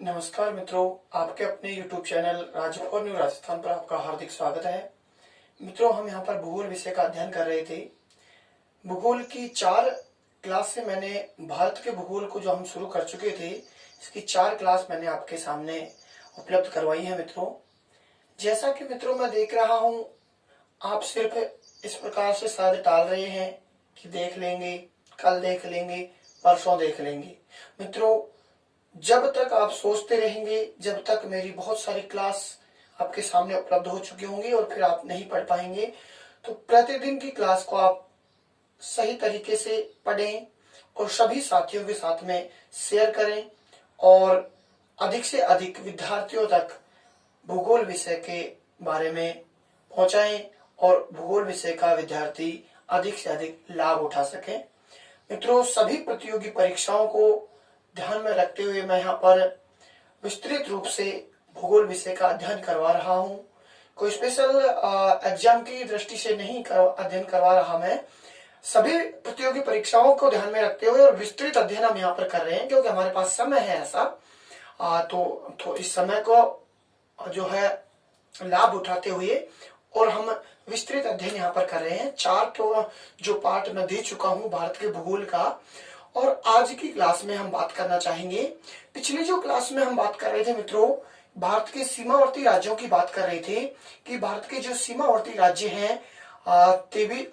नमस्कार मित्रों, आपके अपने YouTube channel Rajbhar new Rajasthan पर आपका हार्दिक स्वागत है। मित्रों, हम यहाँ पर भूगोल विषय का अध्ययन कर रहे थे। भूगोल की 4 क्लास से मैंने भारत के भूगोल को जो हम शुरू कर चुके थे, इसकी 4 क्लास मैंने आपके सामने उपलब्ध करवाई है। मित्रों, जैसा कि मित्रों मैं देख रहा हूँ, आप सिर्फ इस प्रकार से शायद टाल रहे हैं कि देख लेंगे, कल देख लेंगे, परसों देख लेंगे। मित्रों, जब तक आप सोचते रहेंगे, जब तक मेरी बहुत सारी क्लास आपके सामने उपलब्ध हो चुकी होंगी और फिर आप नहीं पढ़ पाएंगे, तो प्रतिदिन की क्लास को आप सही तरीके से पढ़ें और सभी साथियों के साथ में शेयर करें और अधिक से अधिक विद्यार्थियों तक भूगोल विषय के बारे में पहुंचाएं और भूगोल विषय का विद्यार्थी अधिक से अधिक लाभ उठा सकें। मित्रों, सभी प्रतियोगी परीक्षाओं को ध्यान में रखते हुए मैं यहाँ पर विस्तृत रूप से भूगोल विषय का अध्ययन करवा रहा हूँ। कोई स्पेशल एग्जाम की दृष्टि से नहीं अध्ययन करवा रहा मैं, सभी प्रतियोगी परीक्षाओं को ध्यान में रखते हुए और विस्तृत अध्ययन हम यहाँ पर कर रहे हैं, क्योंकि हमारे पास समय है ऐसा। तो इस समय को जो है लाभ उठाते हुए और हम विस्तृत अध्ययन यहाँ पर कर रहे हैं। 4 तो जो पार्ट मैं दे चुका हूँ भारत के भूगोल का, और आज की क्लास में हम बात करना चाहेंगे। पिछली जो क्लास में हम बात कर रहे थे मित्रों, भारत के सीमावर्ती राज्यों की बात कर रहे थे कि भारत के जो सीमावर्ती राज्य हैं, 23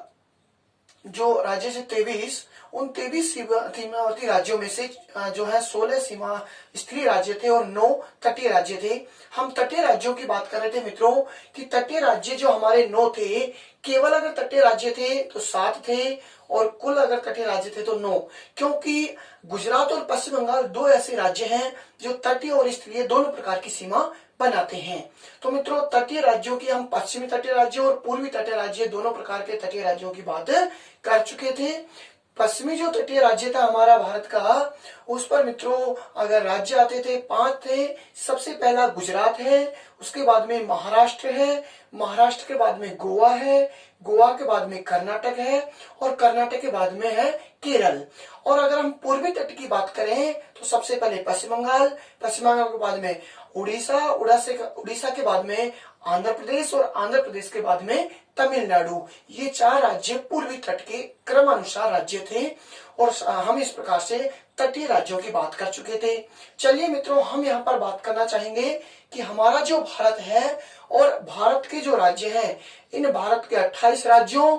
जो राज्य से 23, उन 23 सीमावर्ती राज्यों में से जो है 16 सीमा स्थलीय राज्य थे और 9 तटीय राज्य थे। हम तटीय राज्यों की बात कर रहे थे मित्रों कि तटीय राज्य जो हमारे 9 थे, केवल अगर तटीय राज्य थे तो 7 थे और कुल अगर तटीय राज्य थे तो 9, क्योंकि गुजरात और पश्चिम बंगाल 2 ऐसे राज्य हैं जो तटीय और स्थलीय दोनों प्रकार की सीमा बनाते हैं। तो मित्रों, तटीय राज्यों की हम पश्चिमी तटीय राज्य और पूर्वी तटीय राज्य दोनों प्रकार के तटीय राज्यों की बात कर चुके थे। पश्चिमी जो तटीय राज्य था हमारा भारत का, उस पर मित्रों अगर राज्य आते थे 5 थे। सबसे पहला गुजरात है, उसके बाद में महाराष्ट्र है, महाराष्ट्र के बाद में गोवा है, गोवा के बाद में कर्नाटक है और कर्नाटक के बाद में है केरल। और अगर हम पूर्वी तट की बात करें तो सबसे पहले पश्चिम बंगाल, पश्चिम बंगाल के बाद में उड़ीसा, उड़ीसा के बाद में आंध्र प्रदेश और आंध्र प्रदेश के बाद में तमिलनाडु। ये 4 राज्य पूर्वी तट के क्रमानुसार राज्य थे और हम इस प्रकार से तटीय राज्यों की बात कर चुके थे। चलिए मित्रों, हम यहाँ पर बात करना चाहेंगे कि हमारा जो भारत है और भारत के जो राज्य हैं, इन भारत के 28 राज्यों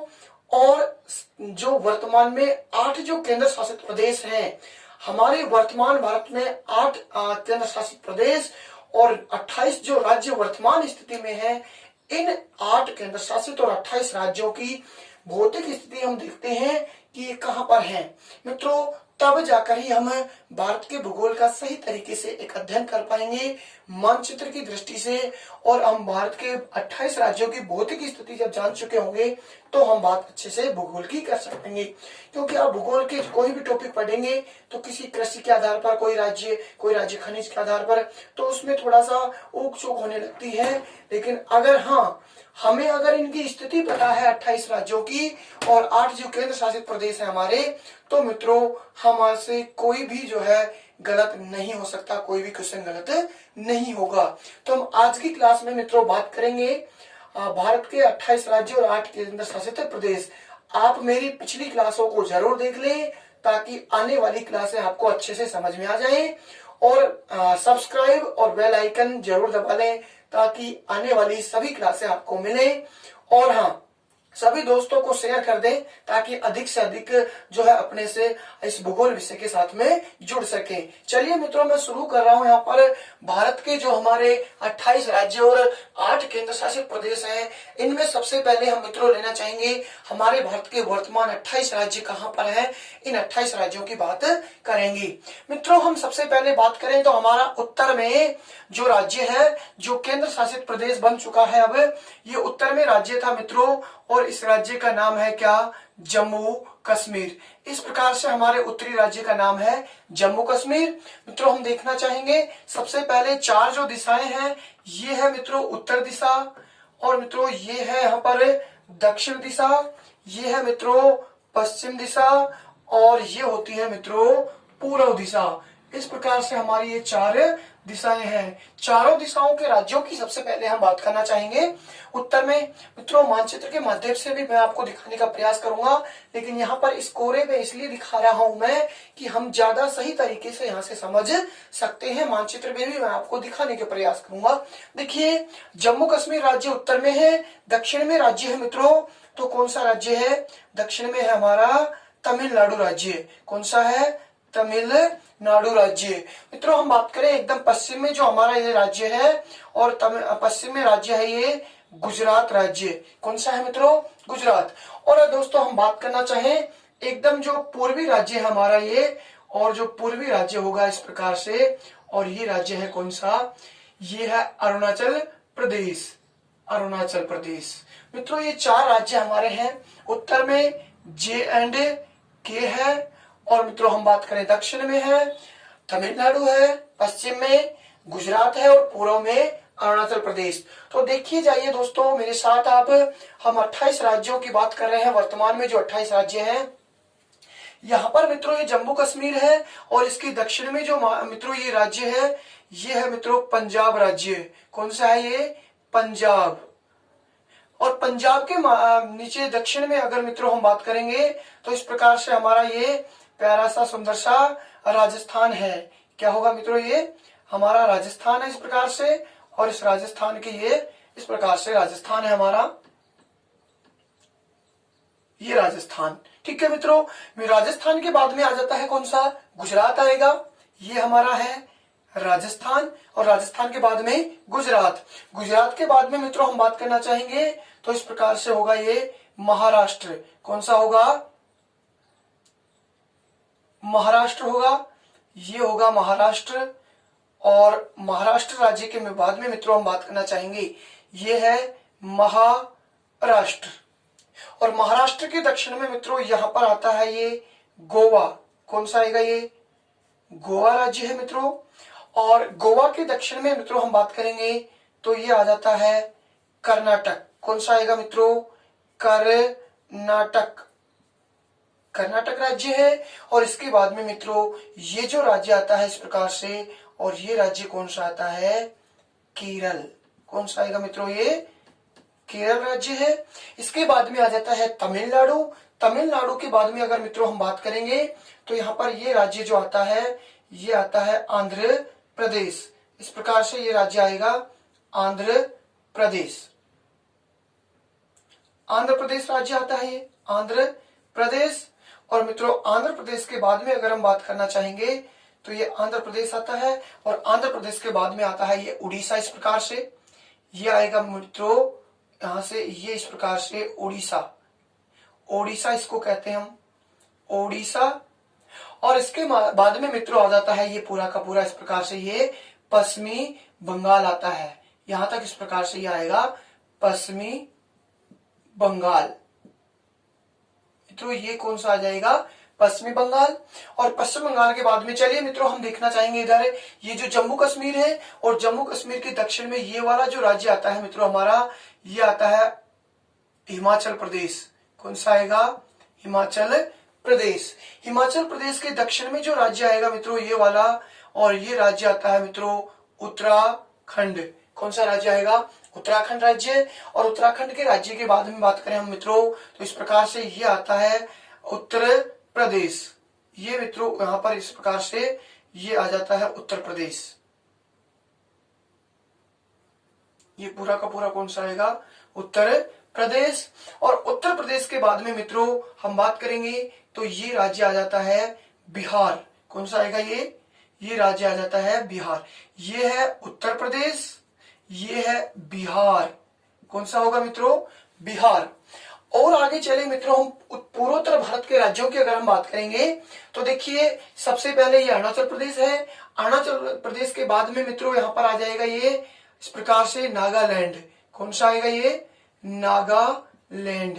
और जो वर्तमान में 8 जो केंद्र शासित प्रदेश हैं, हमारे वर्तमान भारत में 8 केंद्र शासित प्रदेश और 28 जो राज्य वर्तमान स्थिति में है, इन 8 केंद्र शासित और 28 राज्यों की भौतिक स्थिति हम देखते हैं कि ये कहां पर है। मित्रों, तब जाकर ही हम भारत के भूगोल का सही तरीके से एक अध्ययन कर पाएंगे मानचित्र की दृष्टि से, और हम भारत के 28 राज्यों की भौतिक स्थिति जब जान चुके होंगे तो हम बात अच्छे से भूगोल की कर सकेंगे। क्योंकि आप भूगोल के कोई भी टॉपिक पढ़ेंगे तो किसी कृषि के आधार पर, कोई राज्य खनिज के आधार पर, तो उसमें थोड़ा सा ऊक चूक होने लगती है। लेकिन अगर हमें अगर इनकी स्थिति पता है 28 राज्यों की और 8 जो केंद्र शासित प्रदेश है हमारे, तो मित्रों हमारे से कोई भी जो है गलत नहीं हो सकता, कोई भी क्वेश्चन गलत नहीं होगा। तो हम आज की क्लास में मित्रों बात करेंगे भारत के 28 राज्य और 8 केंद्र शासित प्रदेश। आप मेरी पिछली क्लासों को जरूर देख लें ताकि आने वाली क्लासें आपको अच्छे से समझ में आ जाए, और सब्सक्राइब और बेल आइकन जरूर दबा लें ताकि आने वाली सभी क्लासें आपको मिले। और सभी दोस्तों को शेयर कर दें ताकि अधिक से अधिक जो है अपने से इस भूगोल विषय के साथ में जुड़ सके। चलिए मित्रों, मैं शुरू कर रहा हूं यहाँ पर भारत के जो हमारे 28 राज्य और 8 केंद्र शासित प्रदेश हैं, इनमें सबसे पहले हम मित्रों लेना चाहेंगे हमारे भारत के वर्तमान 28 राज्य कहाँ पर है। इन 28 राज्यों की बात करेंगे। मित्रों, हम सबसे पहले बात करें तो हमारा उत्तर में जो राज्य है, जो केंद्र शासित प्रदेश बन चुका है, अब ये उत्तर में राज्य था मित्रों, और इस राज्य का नाम है क्या? जम्मू कश्मीर। इस प्रकार से हमारे उत्तरी राज्य का नाम है जम्मू कश्मीर। मित्रों, हम देखना चाहेंगे सबसे पहले 4 जो दिशाएं हैं, ये है मित्रों उत्तर दिशा, और मित्रों ये है यहाँ पर दक्षिण दिशा, ये है मित्रों पश्चिम दिशा, और ये होती है मित्रों पूर्व दिशा। इस प्रकार से हमारी ये 4 दिशाएं हैं। चारों दिशाओं के राज्यों की सबसे पहले हम बात करना चाहेंगे। उत्तर में मित्रों मानचित्र के माध्यम से भी मैं आपको दिखाने का प्रयास करूंगा, लेकिन यहाँ पर इस कोरे पे इसलिए दिखा रहा हूं मैं कि हम ज्यादा सही तरीके से यहाँ से समझ सकते हैं। मानचित्र में भी मैं आपको दिखाने के प्रयास करूंगा। देखिए, जम्मू कश्मीर राज्य उत्तर में है, दक्षिण में राज्य है मित्रों, तो कौन सा राज्य है? दक्षिण में है हमारा तमिलनाडु राज्य। कौन सा है? तमिलनाडु राज्य। मित्रों हम बात करें एकदम पश्चिम में जो हमारा ये राज्य है, और पश्चिम में राज्य है ये गुजरात राज्य। कौन सा है मित्रों? गुजरात। और दोस्तों हम बात करना चाहें एकदम जो पूर्वी राज्य है हमारा ये, और जो पूर्वी राज्य होगा इस प्रकार से, और ये राज्य है कौन सा? ये है अरुणाचल प्रदेश। अरुणाचल प्रदेश। मित्रों ये 4 राज्य हमारे हैं। उत्तर में J&K है, और मित्रों हम बात करें दक्षिण में है तमिलनाडु है, पश्चिम में गुजरात है, और पूर्व में अरुणाचल प्रदेश। तो देखिए जाइए दोस्तों मेरे साथ आप, हम 28 राज्यों की बात कर रहे हैं वर्तमान में, जो 28 राज्य हैं। यहाँ पर मित्रों ये जम्मू कश्मीर है, और इसके दक्षिण में जो मित्रों ये राज्य है, ये है मित्रों पंजाब राज्य। कौन सा है ये? पंजाब। और पंजाब के नीचे दक्षिण में अगर मित्रों हम बात करेंगे तो इस प्रकार से हमारा ये प्यारा सा सुंदर सा राजस्थान है। क्या होगा मित्रों? ये हमारा राजस्थान है इस प्रकार से, और इस राजस्थान के ये इस प्रकार से राजस्थान है हमारा, ये राजस्थान। ठीक है मित्रों, राजस्थान के बाद में आ जाता है कौन सा? गुजरात आएगा। ये हमारा है राजस्थान, और राजस्थान के बाद में गुजरात। गुजरात के बाद में मित्रों हम बात करना चाहेंगे तो इस प्रकार से होगा ये महाराष्ट्र। कौन सा होगा? महाराष्ट्र होगा। ये होगा महाराष्ट्र। और महाराष्ट्र राज्य के बाद में मित्रों हम बात करना चाहेंगे, ये है महाराष्ट्र। और महाराष्ट्र के दक्षिण में मित्रों यहां पर आता है ये गोवा। कौन सा आएगा? ये गोवा राज्य है मित्रों। और गोवा के दक्षिण में मित्रों हम बात करेंगे तो ये आ जाता है कर्नाटक। कौन सा आएगा मित्रों? कर्नाटक। कर्नाटक राज्य है। और इसके बाद में मित्रों ये जो राज्य आता है इस प्रकार से, और ये राज्य कौन सा आता है? केरल। कौन सा आएगा मित्रों? ये केरल राज्य है। इसके बाद में आ जाता है तमिलनाडु। तमिलनाडु के बाद में अगर मित्रों हम बात करेंगे तो यहाँ पर ये राज्य जो आता है, ये आता है आंध्र प्रदेश। इस प्रकार से ये राज्य आएगा आंध्र प्रदेश। आंध्र प्रदेश राज्य आता है ये आंध्र प्रदेश। और मित्रों आंध्र प्रदेश के बाद में अगर हम बात करना चाहेंगे तो ये आंध्र प्रदेश आता है, और आंध्र प्रदेश के बाद में आता है ये उड़ीसा। इस प्रकार से ये आएगा मित्रों यहां से, ये इस प्रकार से उड़ीसा। ओडिशा इसको कहते हैं हम, ओडिशा। और इसके बाद में मित्रों आ जाता है ये पूरा का पूरा इस प्रकार से ये पश्चिमी बंगाल आता है। यहां तक इस प्रकार से ये आएगा पश्चिमी बंगाल। मित्रों ये कौन सा आ जाएगा? पश्चिमी बंगाल। और पश्चिम बंगाल के बाद में चलिए मित्रों हम देखना चाहेंगे इधर ये जो जम्मू कश्मीर है, और जम्मू कश्मीर के दक्षिण में ये वाला जो राज्य आता है मित्रों हमारा, ये आता है हिमाचल प्रदेश। कौन सा आएगा? हिमाचल प्रदेश। हिमाचल प्रदेश के दक्षिण में जो राज्य आएगा मित्रों ये वाला, और ये राज्य आता है मित्रों उत्तराखंड। कौन सा राज्य आएगा? उत्तराखंड राज्य। और उत्तराखंड के राज्य के बाद में बात करें हम मित्रों तो इस प्रकार से ये आता है उत्तर प्रदेश। ये मित्रों यहां पर इस प्रकार से ये आ जाता है उत्तर प्रदेश। ये पूरा का पूरा कौन सा आएगा? उत्तर प्रदेश। और उत्तर प्रदेश के बाद में मित्रों हम बात करेंगे तो ये राज्य आ जाता है बिहार। कौन सा आएगा? ये राज्य आ जाता है बिहार। ये है उत्तर प्रदेश, ये है बिहार। कौन सा होगा मित्रों? बिहार। और आगे चले मित्रों हम पूर्वोत्तर भारत के राज्यों की अगर हम बात करेंगे तो देखिए सबसे पहले ये अरुणाचल प्रदेश है। अरुणाचल प्रदेश के बाद में मित्रों यहाँ पर आ जाएगा ये इस प्रकार से नागालैंड। कौन सा आएगा? ये नागालैंड।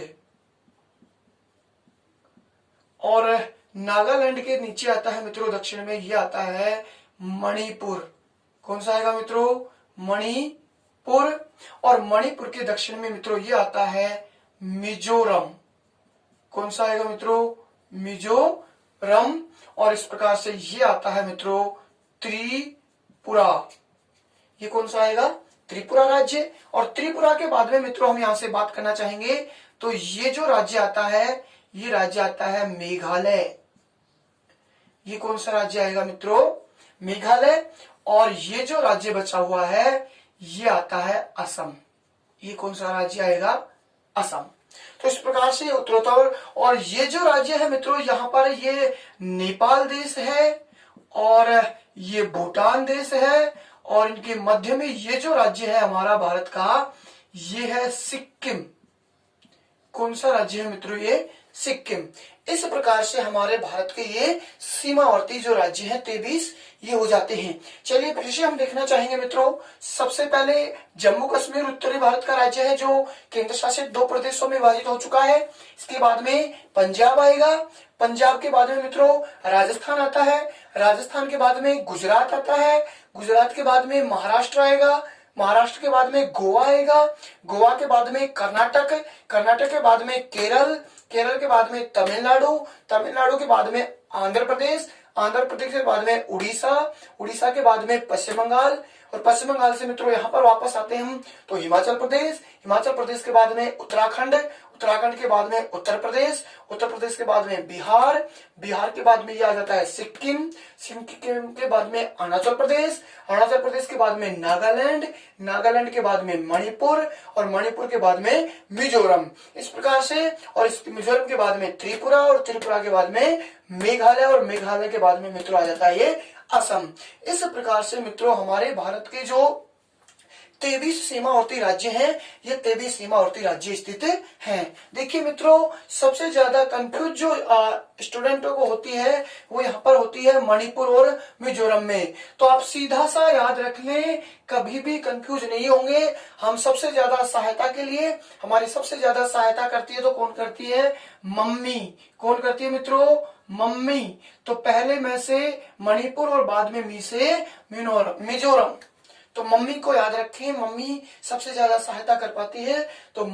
और नागालैंड के नीचे आता है मित्रों दक्षिण में ये आता है मणिपुर। कौन सा आएगा मित्रों? मणिपुर। और मणिपुर के दक्षिण में मित्रों ये आता है मिजोरम। कौन सा आएगा मित्रों? मिजोरम। और इस प्रकार से ये आता है मित्रों त्रिपुरा। ये कौन सा आएगा? त्रिपुरा राज्य। और त्रिपुरा के बाद में मित्रों हम यहां से बात करना चाहेंगे तो ये जो राज्य आता है, ये राज्य आता है मेघालय। ये कौन सा राज्य आएगा मित्रों? मेघालय। और ये जो राज्य बचा हुआ है ये आता है असम। ये कौन सा राज्य आएगा? असम। तो इस प्रकार से उत्तरोत्तर, और ये जो राज्य है मित्रों यहाँ पर ये नेपाल देश है और ये भूटान देश है, और इनके मध्य में ये जो राज्य है हमारा भारत का, ये है सिक्किम। कौन सा राज्य है मित्रों? ये सिक्किम। इस प्रकार से हमारे भारत के ये सीमावर्ती जो राज्य हैं 23 ये हो जाते हैं। चलिए फिर से हम देखना चाहेंगे मित्रों। सबसे पहले जम्मू कश्मीर उत्तरी भारत का राज्य है जो केंद्र शासित 2 प्रदेशों में विभाजित हो चुका है। इसके बाद में पंजाब आएगा। पंजाब के बाद में मित्रों राजस्थान आता है। राजस्थान के बाद में गुजरात आता है। गुजरात के बाद में महाराष्ट्र आएगा। महाराष्ट्र के बाद में गोवा आएगा। गोवा के बाद में कर्नाटक। कर्नाटक के बाद में केरल। केरल के बाद में तमिलनाडु। तमिलनाडु के बाद में आंध्र प्रदेश। आंध्र प्रदेश के बाद में उड़ीसा। उड़ीसा के बाद में पश्चिम बंगाल। और पश्चिम बंगाल से मित्रों यहाँ पर वापस आते हैं हम तो हिमाचल प्रदेश। हिमाचल प्रदेश के बाद में उत्तराखंड। उत्तराखंड के बाद में उत्तर प्रदेश। उत्तर प्रदेश के बाद में बिहार। बिहार के बाद में ये आ जाता है सिक्किम। सिक्किम के बाद में अरुणाचल प्रदेश। अरुणाचल प्रदेश के बाद में नागालैंड। नागालैंड के बाद में मणिपुर। और मणिपुर के बाद में मिजोरम। इस प्रकार से, और इस मिजोरम के बाद में त्रिपुरा, और त्रिपुरा के बाद में मेघालय, और मेघालय के बाद में मित्रों आ जाता है ये असम। इस प्रकार से मित्रों हमारे भारत के जो 23 सीमावर्ती राज्य हैं, ये 23 सीमावर्ती राज्य स्थित हैं। देखिए मित्रों, सबसे ज्यादा कंफ्यूज जो स्टूडेंटों को होती है वो यहाँ पर होती है मणिपुर और मिजोरम में। तो आप सीधा सा याद रख लें, कभी भी कंफ्यूज नहीं होंगे। हम सबसे ज्यादा सहायता के लिए, हमारी सबसे ज्यादा सहायता करती है तो कौन करती है? मम्मी। कौन करती है मित्रों? मम्मी। तो पहले मैं से मणिपुर और बाद में मी से मिजोरम। तो मम्मी को याद रखें, मम्मी सबसे ज्यादा सहायता कर पाती है। तो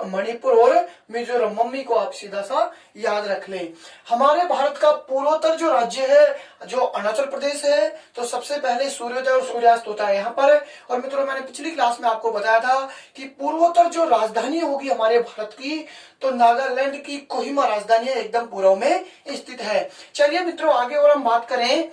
मणिपुर और मिजोरम, मम्मी को आप सीधा सा याद रख लें। हमारे भारत का पूर्वोत्तर जो राज्य है जो अरुणाचल प्रदेश है, तो सबसे पहले सूर्योदय और सूर्यास्त होता है यहाँ पर। और मित्रों मैंने पिछली क्लास में आपको बताया था कि पूर्वोत्तर जो राजधानी होगी हमारे भारत की, तो नागालैंड की कोहिमा राजधानी एकदम पूर्व में स्थित है। चलिए मित्रों आगे और हम बात करें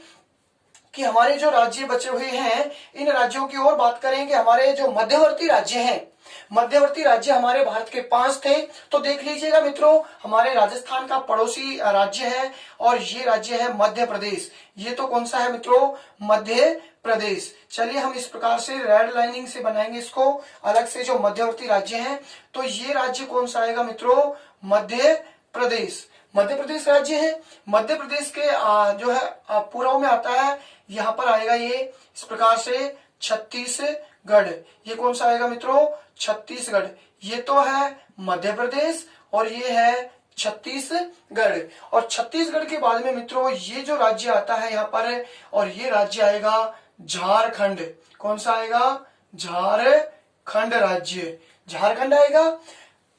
कि हमारे जो राज्य बचे हुए हैं, इन राज्यों की ओर बात करेंगे। हमारे जो मध्यवर्ती राज्य हैं, मध्यवर्ती राज्य हमारे भारत के 5 थे। तो देख लीजिएगा मित्रों, हमारे राजस्थान का पड़ोसी राज्य है और ये राज्य है मध्य प्रदेश। ये तो कौन सा है मित्रों? मध्य प्रदेश। चलिए हम इस प्रकार से रेड लाइनिंग से बनाएंगे इसको अलग से, जो मध्यवर्ती राज्य है। तो ये राज्य कौन सा आएगा मित्रों? मध्य प्रदेश। मध्य प्रदेश राज्य है। मध्य प्रदेश के जो है पूर्व में आता है, यहाँ पर आएगा ये इस प्रकार से छत्तीसगढ़। ये कौन सा आएगा मित्रों? छत्तीसगढ़। ये तो है मध्य प्रदेश और ये है छत्तीसगढ़। और छत्तीसगढ़ के बाद में मित्रों ये जो राज्य आता है यहाँ पर, और ये राज्य आएगा झारखंड। कौन सा आएगा? झारखंड राज्य। झारखंड आएगा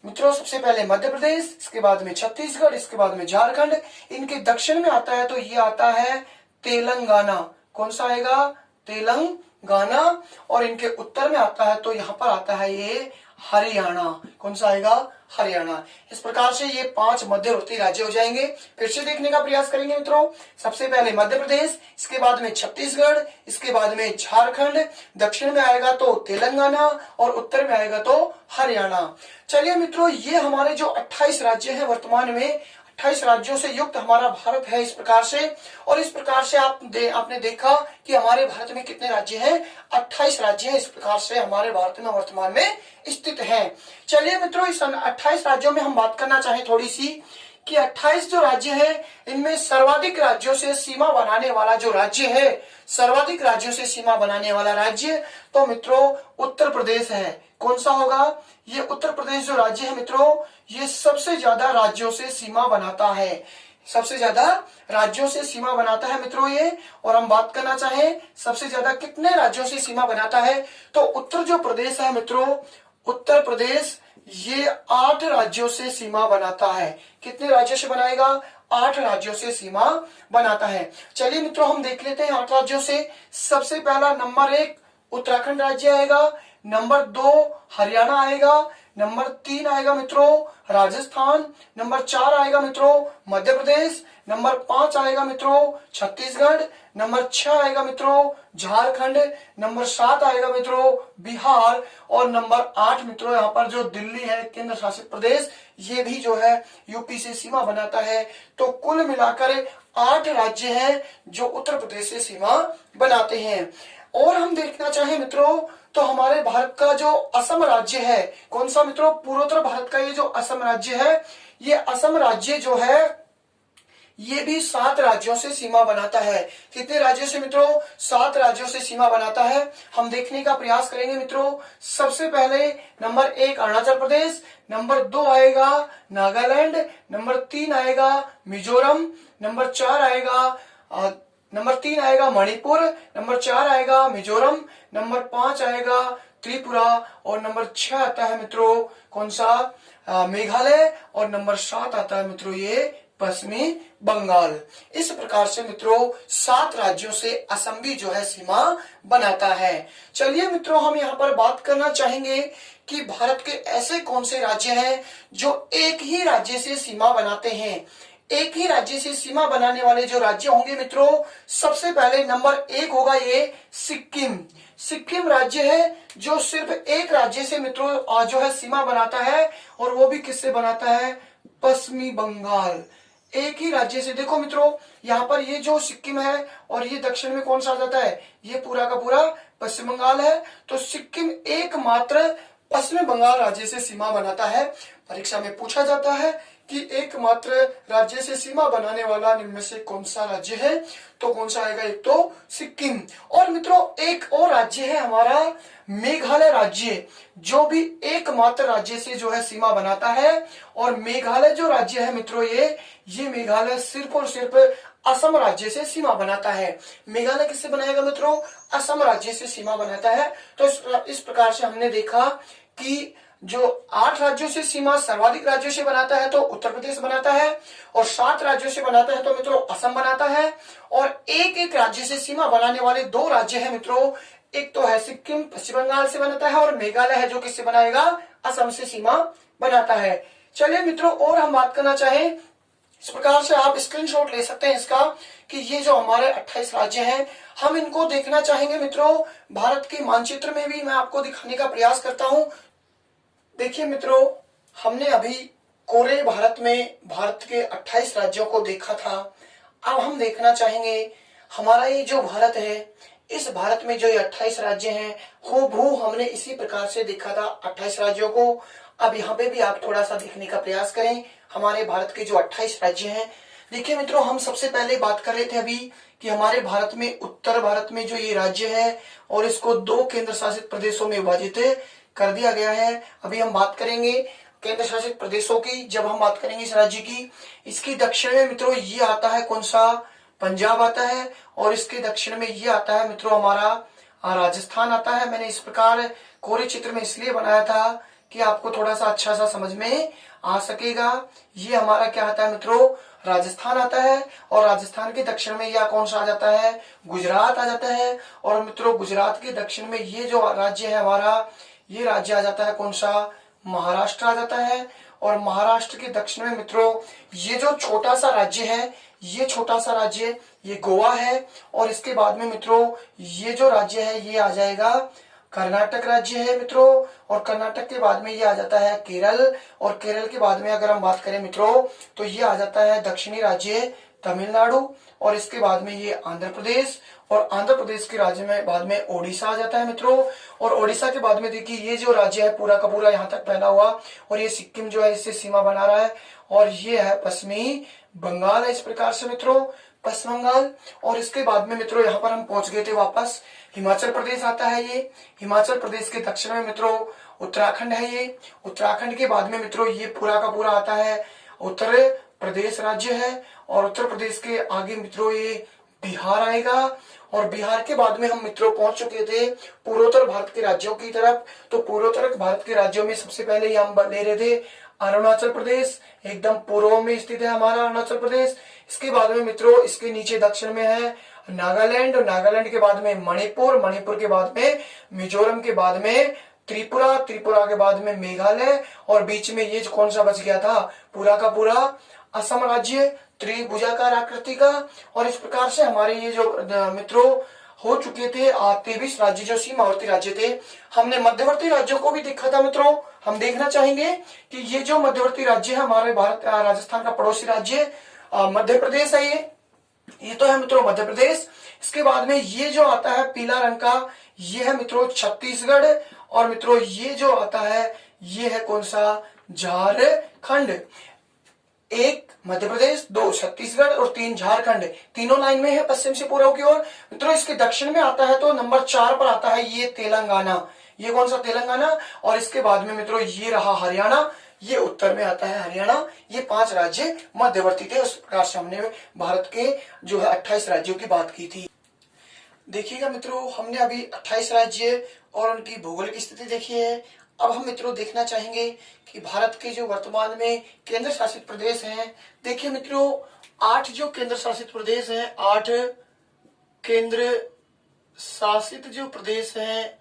मित्रों। सबसे पहले मध्य प्रदेश, इसके बाद में छत्तीसगढ़, इसके बाद में झारखंड। इनके दक्षिण में आता है तो ये आता है तेलंगाना। कौन सा आएगा? तेलंगाना। और इनके उत्तर में आता है तो यहाँ पर आता है ये हरियाणा। कौन सा आएगा? हरियाणा। इस प्रकार से ये 5 मध्यवर्ती राज्य हो जाएंगे। फिर से देखने का प्रयास करेंगे मित्रों। सबसे पहले मध्य प्रदेश, इसके बाद में छत्तीसगढ़, इसके बाद में झारखंड, दक्षिण में आएगा तो तेलंगाना और उत्तर में आएगा तो हरियाणा। चलिए मित्रों, ये हमारे जो 28 राज्य हैं वर्तमान में, 28 राज्यों से युक्त हमारा भारत है इस प्रकार से। और इस प्रकार से आपने देखा कि हमारे भारत में कितने राज्य हैं? 28 राज्य हैं। इस प्रकार से हमारे भारत में वर्तमान में स्थित हैं। चलिए मित्रों, इस 28 राज्यों में हम बात करना चाहें थोड़ी सी कि 28 जो राज्य हैं, इनमें सर्वाधिक राज्यों से सीमा बनाने वाला जो राज्य है, सर्वाधिक राज्यों से सीमा बनाने वाला राज्य तो मित्रों उत्तर प्रदेश है। कौन सा होगा? ये उत्तर प्रदेश जो राज्य है मित्रों, ये सबसे ज्यादा राज्यों से सीमा बनाता है। सबसे ज्यादा राज्यों से सीमा बनाता है मित्रों ये। और हम बात करना चाहें सबसे ज्यादा कितने राज्यों से सीमा बनाता है, तो उत्तर जो प्रदेश है मित्रों, उत्तर प्रदेश ये 8 राज्यों से सीमा बनाता है। कितने राज्यों से बनाएगा? 8 राज्यों से सीमा बनाता है। चलिए मित्रों हम देख लेते हैं 8 राज्यों से। सबसे पहला नंबर 1 उत्तराखंड राज्य आएगा, नंबर 2 हरियाणा आएगा, नंबर 3 आएगा मित्रों राजस्थान, नंबर 4 आएगा मित्रों मध्य प्रदेश, नंबर 5 आएगा मित्रों छत्तीसगढ़, नंबर 6 आएगा मित्रों झारखंड, नंबर 7 आएगा मित्रों बिहार और नंबर 8 मित्रों यहाँ पर जो दिल्ली है केंद्र शासित प्रदेश, ये भी जो है यूपी से सीमा बनाता है। तो कुल मिलाकर 8 राज्य हैं जो उत्तर प्रदेश से सीमा बनाते हैं। और हम देखना चाहें मित्रों तो हमारे भारत का जो असम राज्य है, कौन सा मित्रों, पूर्वोत्तर भारत का ये जो असम राज्य है, ये असम राज्य जो है ये भी 7 राज्यों से सीमा बनाता है। कितने राज्यों से मित्रों, 7 राज्यों से सीमा बनाता है। हम देखने का प्रयास करेंगे मित्रों। सबसे पहले नंबर 1 अरुणाचल प्रदेश, नंबर 2 आएगा नागालैंड, नंबर 3 आएगा मिजोरम, नंबर 4 आएगा मणिपुर, नंबर 4 आएगा मिजोरम, नंबर 5 आएगा त्रिपुरा और नंबर 6 आता है मित्रों कौन सा, मेघालय और नंबर 7 आता है मित्रों ये पश्चिमी बंगाल। इस प्रकार से मित्रों 7 राज्यों से असम भी जो है सीमा बनाता है। चलिए मित्रों हम यहाँ पर बात करना चाहेंगे कि भारत के ऐसे कौन से राज्य हैं जो एक ही राज्य से सीमा बनाते हैं। एक ही राज्य से सीमा बनाने वाले जो राज्य होंगे मित्रों, सबसे पहले नंबर 1 होगा ये सिक्किम। सिक्किम राज्य है जो सिर्फ एक राज्य से मित्रों जो है सीमा बनाता है और वो भी किससे बनाता है, पश्चिमी बंगाल। एक ही राज्य से। देखो मित्रों यहाँ पर ये जो सिक्किम है और ये दक्षिण में कौन सा आ जाता है, ये पूरा का पूरा पश्चिम बंगाल है। तो सिक्किम एकमात्र पश्चिम बंगाल राज्य से सीमा बनाता है। परीक्षा में पूछा जाता है कि एकमात्र राज्य से सीमा बनाने वाला निम्न में से कौन सा राज्य है, तो कौन सा आएगा, एक तो सिक्किम। और मित्रों एक और राज्य है हमारा मेघालय राज्य, जो भी एकमात्र राज्य से जो है सीमा बनाता है। और मेघालय जो राज्य है मित्रों ये मेघालय सिर्फ और सिर्फ असम राज्य से सीमा बनाता है। मेघालय किससे बनाएगा मित्रों, असम राज्य से सीमा बनाता है। तो इस प्रकार से हमने देखा कि जो 8 राज्यों से सीमा सर्वाधिक राज्यों से बनाता है तो उत्तर प्रदेश बनाता है, और 7 राज्यों से बनाता है तो मित्रों असम बनाता है। और एक एक राज्य से सीमा बनाने वाले 2 राज्य हैं मित्रों, एक तो है सिक्किम पश्चिम बंगाल से बनाता है और मेघालय है जो किससे बनाएगा, असम से सीमा बनाता है। चलिए मित्रों और हम बात करना चाहें, इस प्रकार से आप स्क्रीनशॉट ले सकते हैं इसका कि ये जो हमारे 28 राज्य हैं हम इनको देखना चाहेंगे मित्रों। भारत के मानचित्र में भी मैं आपको दिखाने का प्रयास करता हूं। देखिए मित्रों हमने अभी कोरे भारत में भारत के 28 राज्यों को देखा था। अब हम देखना चाहेंगे हमारा ये जो भारत है, इस भारत में जो ये 28 राज्य हैं हूबहू हमने इसी प्रकार से देखा था 28 राज्यों को। अब यहाँ पे भी आप थोड़ा सा देखने का प्रयास करें हमारे भारत के जो 28 राज्य हैं। देखिए मित्रों हम सबसे पहले बात कर रहे थे अभी कि हमारे भारत में उत्तर भारत में जो ये राज्य है और इसको 2 केंद्र शासित प्रदेशों में विभाजित कर दिया गया है। अभी हम बात करेंगे केंद्र शासित प्रदेशों की। जब हम बात करेंगे इस राज्य की, इसकी दक्षिण में मित्रों ये आता है कौन सा, पंजाब आता है, और इसके दक्षिण में ये आता है मित्रों हमारा राजस्थान आता है। मैंने इस प्रकार कोरे चित्र में इसलिए बनाया था कि आपको थोड़ा सा अच्छा सा समझ में आ सकेगा। ये हमारा क्या आता है मित्रों, राजस्थान आता है, और राजस्थान के दक्षिण में यह कौन सा आ जाता है, गुजरात आ जाता है। और मित्रों गुजरात के दक्षिण में ये जो राज्य है हमारा, ये राज्य आ जाता है कौन सा, महाराष्ट्र आ जाता है। और महाराष्ट्र के दक्षिण में मित्रों ये जो छोटा सा राज्य है, ये छोटा सा राज्य ये गोवा है। और इसके बाद में मित्रों ये जो राज्य है ये आ जाएगा कर्नाटक राज्य है मित्रों। और कर्नाटक के बाद में ये आ जाता है केरल, और केरल के बाद में अगर हम बात करें मित्रों तो ये आ जाता है दक्षिणी राज्य तमिलनाडु। और इसके बाद में ये आंध्र प्रदेश, और आंध्र प्रदेश के राज्य में बाद में ओडिशा आ जाता है मित्रों। और ओडिशा के बाद में देखिए ये जो राज्य है पूरा का पूरा यहाँ तक फैला हुआ, और ये सिक्किम जो है इससे सीमा बना रहा है, और ये है पश्चिमी बंगाल है। इस प्रकार से मित्रों पश्चिम बंगाल। और इसके बाद में मित्रों यहाँ पर हम पहुंच गए थे वापस, हिमाचल प्रदेश आता है। ये हिमाचल प्रदेश के दक्षिण में मित्रों उत्तराखंड है। ये उत्तराखंड के बाद में मित्रों ये पूरा का पूरा आता है उत्तर प्रदेश राज्य है। और उत्तर प्रदेश के आगे मित्रों ये बिहार आएगा। और बिहार के बाद में हम मित्रों पहुंच चुके थे पूर्वोत्तर भारत के राज्यों की तरफ। तो पूर्वोत्तर भारत के राज्यों में सबसे पहले हम ले रहे थे अरुणाचल प्रदेश एकदम पूर्व में स्थित है हमारा अरुणाचल प्रदेश। इसके बाद में मित्रों इसके नीचे दक्षिण में है नागालैंड, और नागालैंड के बाद में मणिपुर, मणिपुर के बाद में मिजोरम, के बाद में त्रिपुरा, त्रिपुरा के बाद में मेघालय, और बीच में ये कौन सा बच गया था, पूरा का पूरा असम राज्य, त्रिभुजाकार आकृति का। और इस प्रकार से हमारे ये जो मित्रों हो चुके थे 23 राज्य जो सीमावर्ती राज्य थे। हमने मध्यवर्ती राज्यों को भी देखा था मित्रों। हम देखना चाहेंगे कि ये जो मध्यवर्ती राज्य है हमारे भारत राजस्थान का पड़ोसी राज्य मध्य प्रदेश है, ये तो है मित्रों मध्य प्रदेश। इसके बाद में ये जो आता है पीला रंग का, ये है मित्रों छत्तीसगढ़, और मित्रों ये जो आता है ये है कौन सा, झारखंड। एक मध्य प्रदेश, 2 छत्तीसगढ़ और 3 झारखंड, तीनों लाइन में है पश्चिम से पूर्व की ओर। मित्रों इसके दक्षिण में आता है तो नंबर 4 पर आता है ये तेलंगाना। ये कौन सा, तेलंगाना। और इसके बाद में मित्रों ये रहा हरियाणा, ये उत्तर में आता है हरियाणा। ये 5 राज्य मध्यवर्ती थे। उस प्रकार से हमने भारत के जो है 28 राज्यों की बात की थी। देखिएगा मित्रों, हमने अभी 28 राज्य और उनकी भौगोलिक स्थिति देखी है। अब हम मित्रों देखना चाहेंगे कि भारत के जो वर्तमान में केंद्र शासित प्रदेश हैं। देखिए मित्रों 8 जो केंद्र शासित प्रदेश हैं, 8 केंद्र शासित जो प्रदेश हैं,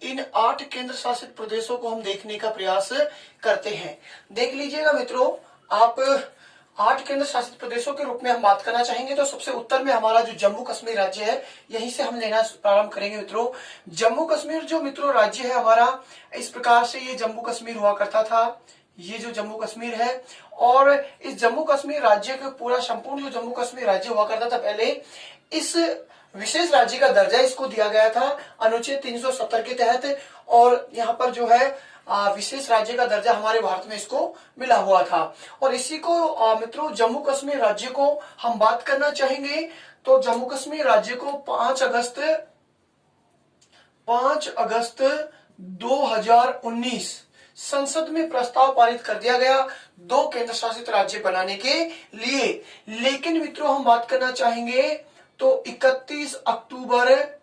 इन 8 केंद्र शासित प्रदेशों को हम देखने का प्रयास करते हैं। देख लीजिएगा मित्रों, आप 8 केंद्र शासित प्रदेशों के रूप में हम बात करना चाहेंगे तो सबसे उत्तर में हमारा जो जम्मू कश्मीर राज्य है, यहीं से हम लेना प्रारंभ करेंगे मित्रों। जम्मू कश्मीर जो मित्रों राज्य है हमारा, इस प्रकार से ये जम्मू कश्मीर हुआ करता था। ये जो जम्मू कश्मीर है, और इस जम्मू कश्मीर राज्य का पूरा संपूर्ण जो जम्मू कश्मीर राज्य हुआ करता था पहले, इस विशेष राज्य का दर्जा इसको दिया गया था अनुच्छेद 370 के तहत। और यहाँ पर जो है विशेष राज्य का दर्जा हमारे भारत में इसको मिला हुआ था। और इसी को मित्रों जम्मू कश्मीर राज्य को हम बात करना चाहेंगे तो जम्मू कश्मीर राज्य को 5 अगस्त 2019 संसद में प्रस्ताव पारित कर दिया गया 2 केंद्र शासित राज्य बनाने के लिए। लेकिन मित्रों हम बात करना चाहेंगे तो 31 अक्टूबर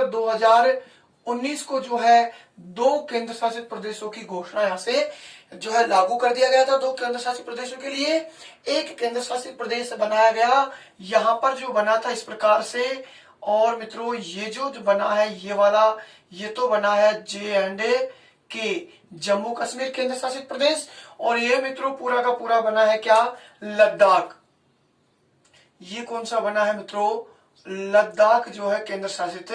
2019 को जो है 2 केंद्र शासित प्रदेशों की घोषणा यहां से जो है लागू कर दिया गया था। 2 केंद्र शासित प्रदेशों के लिए एक केंद्र शासित प्रदेश बनाया गया। यहां पर जो बना था इस प्रकार से, और मित्रों ये जो बना है ये वाला, ये तो बना है J&K जम्मू कश्मीर केंद्र शासित प्रदेश। और ये मित्रों पूरा का पूरा बना है क्या, लद्दाख। ये कौन सा बना है मित्रों, लद्दाख जो है केंद्र शासित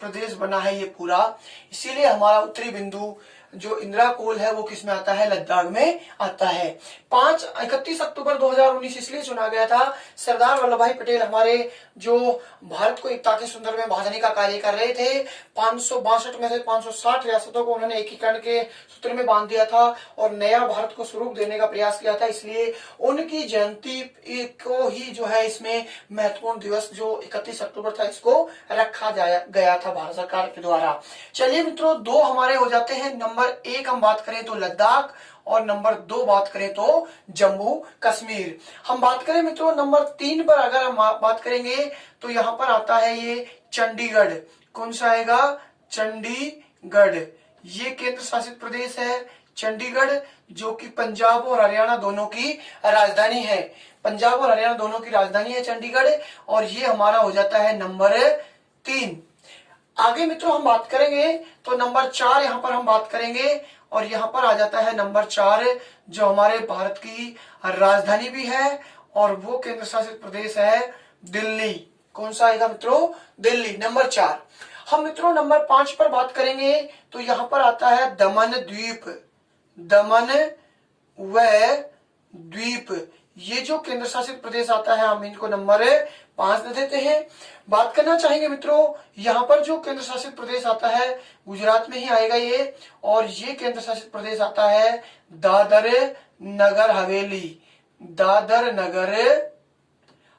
प्रदेश बना है ये पूरा। इसीलिए हमारा उत्तरी बिंदु जो इंदिरा कोल है वो किस में आता है, लद्दाख में आता है। 31 अक्टूबर 2019 इसलिए चुना गया था, सरदार वल्लभ भाई पटेल हमारे जो भारत को एकता के सुंदर में बांधने का कार्य कर रहे थे। 562 में से 560 रियासतों को उन्होंने एकीकरण के सूत्र में बांध दिया था और नया भारत को स्वरूप देने का प्रयास किया था। इसलिए उनकी जयंती को ही जो है इसमें महत्वपूर्ण दिवस जो 31 अक्टूबर था इसको रखा गया था भारत सरकार के द्वारा। चलिए मित्रों 2 हमारे हो जाते हैं। नंबर 1 हम बात करें तो लद्दाख, और नंबर 2 बात करें तो जम्मू कश्मीर। हम बात करें मित्रों नंबर 3 पर अगर हम बात करेंगे तो यहाँ पर आता है ये चंडीगढ़। कौन सा आएगा, चंडीगढ़। ये केंद्र शासित प्रदेश है चंडीगढ़, जो कि पंजाब और हरियाणा दोनों की राजधानी है। पंजाब और हरियाणा दोनों की राजधानी है चंडीगढ़, और ये हमारा हो जाता है नंबर 3। आगे मित्रों हम बात करेंगे तो नंबर 4 यहाँ पर हम बात करेंगे, और यहाँ पर आ जाता है नंबर 4 जो हमारे भारत की राजधानी भी है, और वो केंद्र शासित प्रदेश है दिल्ली। कौन सा आएगा मित्रों, दिल्ली नंबर 4। हम मित्रों नंबर 5 पर बात करेंगे तो यहाँ पर आता है दमन द्वीप। दमन व द्वीप ये जो केंद्र शासित प्रदेश आता है हम इनको नंबर 5 दे देते हैं। बात करना चाहेंगे मित्रों यहाँ पर जो केंद्र शासित प्रदेश आता है गुजरात में ही आएगा ये, और ये केंद्र शासित प्रदेश आता है दादर नगर हवेली। दादर नगर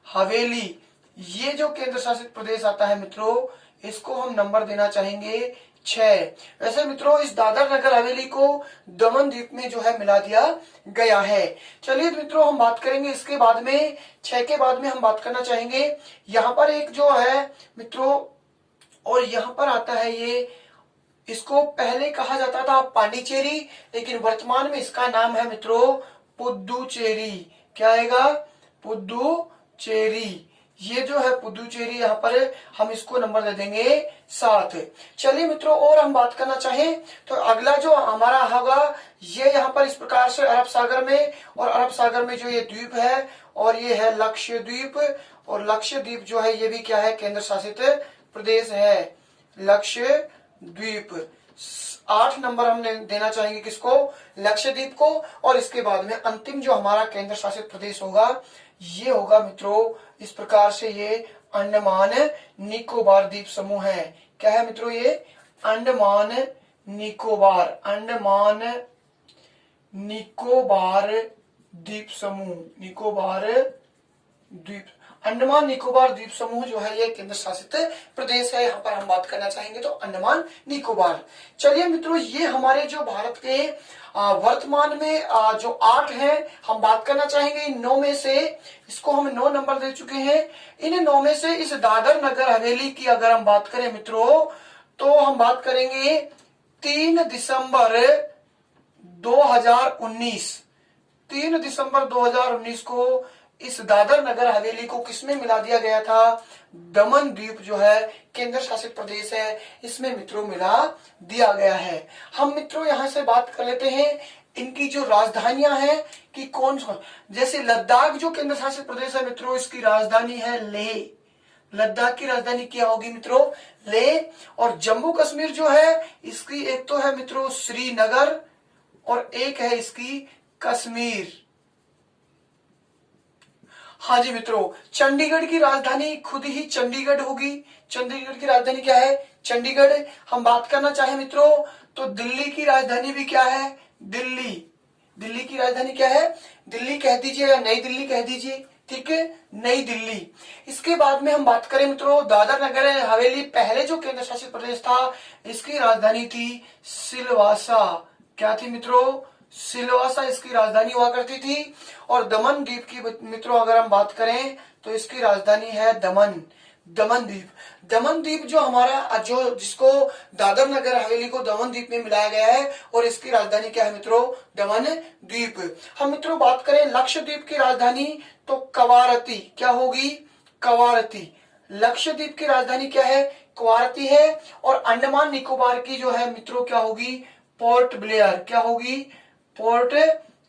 हवेली ये जो केंद्र शासित प्रदेश आता है मित्रों इसको हम नंबर देना चाहेंगे 6। वैसे मित्रों इस दादर नगर हवेली को दमन द्वीप में जो है मिला दिया गया है। चलिए मित्रों हम बात करेंगे इसके बाद में 6 के बाद में हम बात करना चाहेंगे यहाँ पर एक जो है मित्रों, और यहाँ पर आता है ये इसको पहले कहा जाता था पांडिचेरी, लेकिन वर्तमान में इसका नाम है मित्रों पुदुचेरी। क्या आएगा? पुदुचेरी। ये जो है पुदुचेरी, यहाँ पर हम इसको नंबर दे देंगे 7। चलिए मित्रों, और हम बात करना चाहें तो अगला जो हमारा होगा ये यहाँ पर इस प्रकार से अरब सागर में, और अरब सागर में जो ये द्वीप है और ये है लक्षद्वीप, और लक्षद्वीप जो है ये भी क्या है? केंद्र शासित प्रदेश है लक्षद्वीप। 8 नंबर हम देना चाहेंगे किसको? लक्षद्वीप को। और इसके बाद में अंतिम जो हमारा केंद्र शासित प्रदेश होगा ये होगा मित्रों इस प्रकार से, ये अंडमान निकोबार द्वीप समूह है। क्या है मित्रों? ये अंडमान निकोबार, अंडमान निकोबार द्वीप समूह, निकोबार द्वीप, अंडमान निकोबार द्वीप समूह जो है ये केंद्र शासित प्रदेश है। यहाँ पर हम बात करना चाहेंगे तो अंडमान निकोबार। चलिए मित्रों, ये हमारे जो भारत के वर्तमान में जो 8 हैं हम बात करना चाहेंगे इन 9 में से। इसको हम 9 नंबर दे चुके हैं। इन 9 में से इस दादर नगर हवेली की अगर हम बात करें मित्रों तो हम बात करेंगे 3 दिसंबर 2019। 3 दिसंबर 2019 को इस दादर नगर हवेली को किसमें मिला दिया गया था? दमन द्वीप जो है केंद्र शासित प्रदेश है, इसमें मित्रों मिला दिया गया है। हम मित्रों यहां से बात कर लेते हैं इनकी जो राजधानियां हैं कि कौन, जैसे लद्दाख जो केंद्र शासित प्रदेश है मित्रों इसकी राजधानी है लेह। लद्दाख की राजधानी क्या होगी मित्रों? लेह। और जम्मू कश्मीर जो है इसकी एक तो है मित्रों श्रीनगर और एक है इसकी कश्मीर। हाँ जी मित्रों, चंडीगढ़ की राजधानी खुद ही चंडीगढ़ होगी। चंडीगढ़ की राजधानी क्या है? चंडीगढ़। हम बात करना चाहे मित्रों तो दिल्ली की राजधानी भी क्या है? दिल्ली। दिल्ली की राजधानी क्या है? दिल्ली कह दीजिए या नई दिल्ली कह दीजिए, ठीक है, नई दिल्ली। इसके बाद में हम बात करें मित्रों दादर नगर हवेली पहले जो केंद्र शासित प्रदेश था इसकी राजधानी थी सिलवासा। क्या थी मित्रों? सिलवासा इसकी राजधानी हुआ करती थी। और दमन द्वीप की मित्रों अगर हम बात करें तो इसकी राजधानी है दमन, दमन द्वीप। दमन द्वीप जो हमारा जो जिसको दादर नगर हवेली को दमन द्वीप में मिलाया गया है और इसकी राजधानी क्या है मित्रों? दमन द्वीप। हम मित्रों बात करें लक्षद्वीप की राजधानी तो कवारती। क्या होगी? कवारती। लक्षद्वीप की राजधानी क्या है? कवारती है। और अंडमान निकोबार की जो है मित्रों क्या होगी? Port Blair. क्या होगी? पोर्ट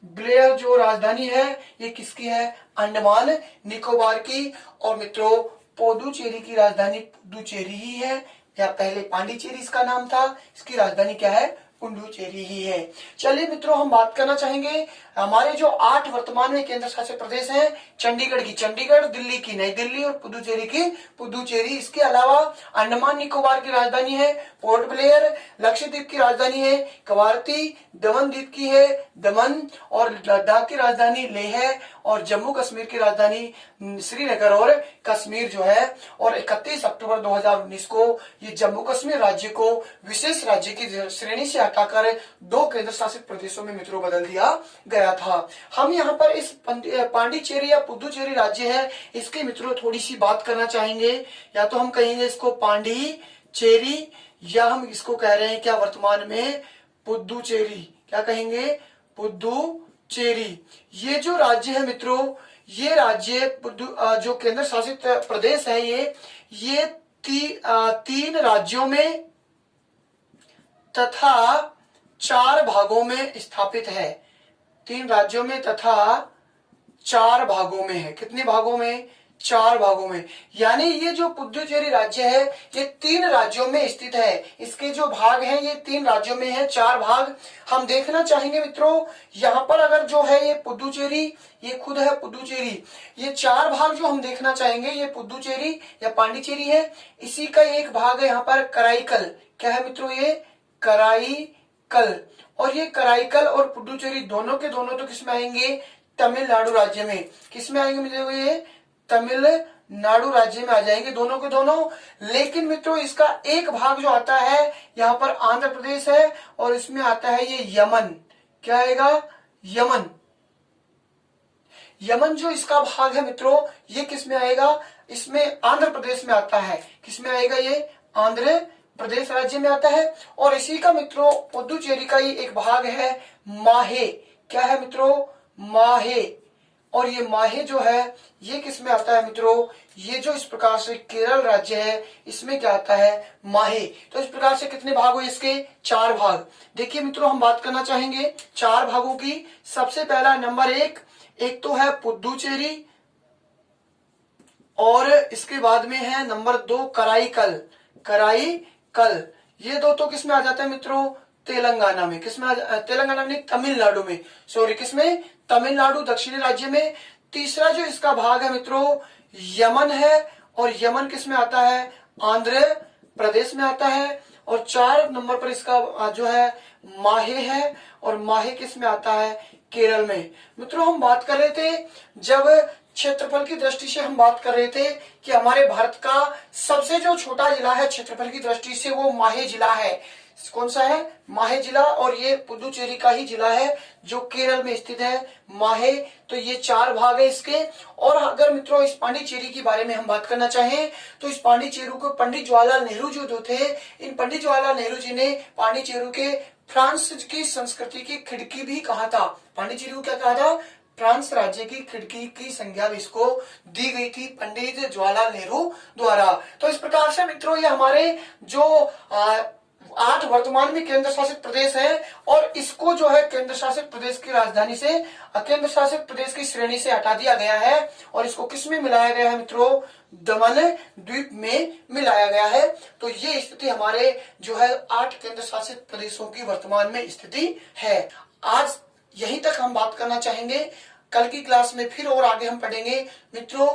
ब्लेयर जो राजधानी है ये किसकी है? अंडमान निकोबार की। और मित्रों पुदुचेरी की राजधानी पुदुचेरी ही है, या पहले पांडिचेरी इसका नाम था, इसकी राजधानी क्या है? पुदुचेरी ही है। चलिए मित्रों हम बात करना चाहेंगे हमारे जो 8 वर्तमान में केंद्र शासित प्रदेश हैं, चंडीगढ़ की चंडीगढ़, दिल्ली की नई दिल्ली और पुदुचेरी की पुदुचेरी। इसके अलावा अंडमान निकोबार की राजधानी है पोर्ट ब्लेयर, लक्षद्वीप की राजधानी है कवारती, दमन द्वीप की है दमन, और लद्दाख की राजधानी लेह है, और जम्मू कश्मीर की राजधानी श्रीनगर और कश्मीर जो है। और 31 अक्टूबर 2019 को ये जम्मू कश्मीर राज्य को विशेष राज्य की श्रेणी से हटाकर 2 केंद्र शासित प्रदेशों में मित्रों बदल दिया गया था। हम यहाँ पर इस पांडिचेरी या पुदुचेरी राज्य है इसके मित्रों थोड़ी सी बात करना चाहेंगे। या तो हम कहेंगे इसको पांडिचेरी, या हम इसको कह रहे हैं क्या वर्तमान में? पुदुचेरी। क्या कहेंगे? पुदुचेरी। ये जो राज्य है मित्रों, ये राज्य जो केंद्र शासित प्रदेश है ये 3 राज्यों में तथा 4 भागों में स्थापित है। 3 राज्यों में तथा 4 भागों में है। कितने भागों में? 4 भागों में। यानी ये जो पुदुचेरी राज्य है ये 3 राज्यों में स्थित है। इसके जो भाग हैं ये 3 राज्यों में है, 4 भाग हम देखना चाहेंगे मित्रों। यहाँ पर अगर जो है ये पुदुचेरी, ये खुद है पुदुचेरी, ये 4 भाग जो हम देखना चाहेंगे ये पुदुचेरी या पांडिचेरी है। इसी का एक भाग है यहाँ पर कराईकल। क्या है मित्रों? ये कराईकल। और ये कराईकल और पुदुचेरी दोनों के दोनों तो किसमें आएंगे? तमिलनाडु राज्य में। किसमें आएंगे मित्रों? ये तमिलनाडु राज्य में आ जाएंगे दोनों के दोनों। लेकिन मित्रों इसका एक भाग जो आता है यहाँ पर आंध्र प्रदेश है, और इसमें आता है ये यमन। क्या आएगा? यमन। यमन जो इसका भाग है मित्रों ये किसमें आएगा? इसमें आंध्र प्रदेश में आता है। किसमें आएगा? ये आंध्र प्रदेश राज्य में आता है। और इसी का मित्रों पुदुचेरी का ही एक भाग है माहे। क्या है मित्रों? माहे। और ये माहे जो है ये किस में आता है मित्रों? ये जो इस प्रकार से केरल राज्य है इसमें क्या आता है? माहे। तो इस प्रकार से कितने भाग हुए इसके? 4 भाग। देखिए मित्रों हम बात करना चाहेंगे 4 भागों की। सबसे पहला नंबर 1 तो है पुदुचेरी, और इसके बाद में है नंबर 2 कराईकल। कराईकल ये दो तो किसमें आ जाता है मित्रों? तेलंगाना में। किसमें तेलंगाना में? तमिलनाडु में, सॉरी किसमें? तमिलनाडु दक्षिणी राज्य में। तीसरा जो इसका भाग है मित्रों यमन है, और यमन किसमें आता है? आंध्र प्रदेश में आता है। और 4 नंबर पर इसका जो है माहे है, और माहे किस में आता है? केरल में। मित्रों हम बात कर रहे थे जब क्षेत्रफल की दृष्टि से हम बात कर रहे थे कि हमारे भारत का सबसे जो छोटा जिला है क्षेत्रफल की दृष्टि से वो माहे जिला है। कौन सा है? माहे जिला। और ये पुदुचेरी का ही जिला है जो केरल में स्थित है, माहे। तो ये 4 भाग है इसके। और अगर मित्रों इस पांडिचेरी के बारे में हम बात करना चाहें तो इस पांडिचेरी को पंडित जवाहरलाल नेहरू जो थे, इन पंडित जवाहरलाल नेहरू जी ने पांडिचेरी के फ्रांस की संस्कृति की खिड़की भी कहा था। पांडिचेरी को क्या कहा था? फ्रांस राज्य की खिड़की की संज्ञा भी इसको दी गई थी पंडित जवाहरलाल नेहरू द्वारा। तो इस प्रकार से मित्रों ये हमारे जो 8 वर्तमान में केंद्र शासित प्रदेश है, और इसको जो है केंद्र शासित प्रदेश की राजधानी से केंद्र शासित प्रदेश की श्रेणी से हटा दिया गया है, और इसको किस में मिलाया गया है मित्रों? दमन द्वीप में मिलाया गया है। तो ये स्थिति हमारे जो है 8 केंद्र शासित प्रदेशों की वर्तमान में स्थिति है। आज यहीं तक हम बात करना चाहेंगे। कल की क्लास में फिर और आगे हम पढ़ेंगे। मित्रों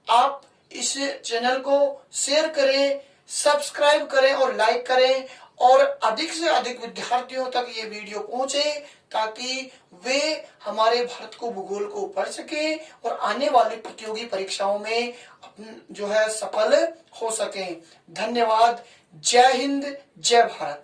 आप इस चैनल को शेयर करें, सब्सक्राइब करें और लाइक करें, और अधिक से अधिक विद्यार्थियों तक ये वीडियो पहुंचे ताकि वे हमारे भारत को भूगोल को पढ़ सके और आने वाली प्रतियोगी परीक्षाओं में जो है सफल हो सके। धन्यवाद। जय हिंद, जय भारत।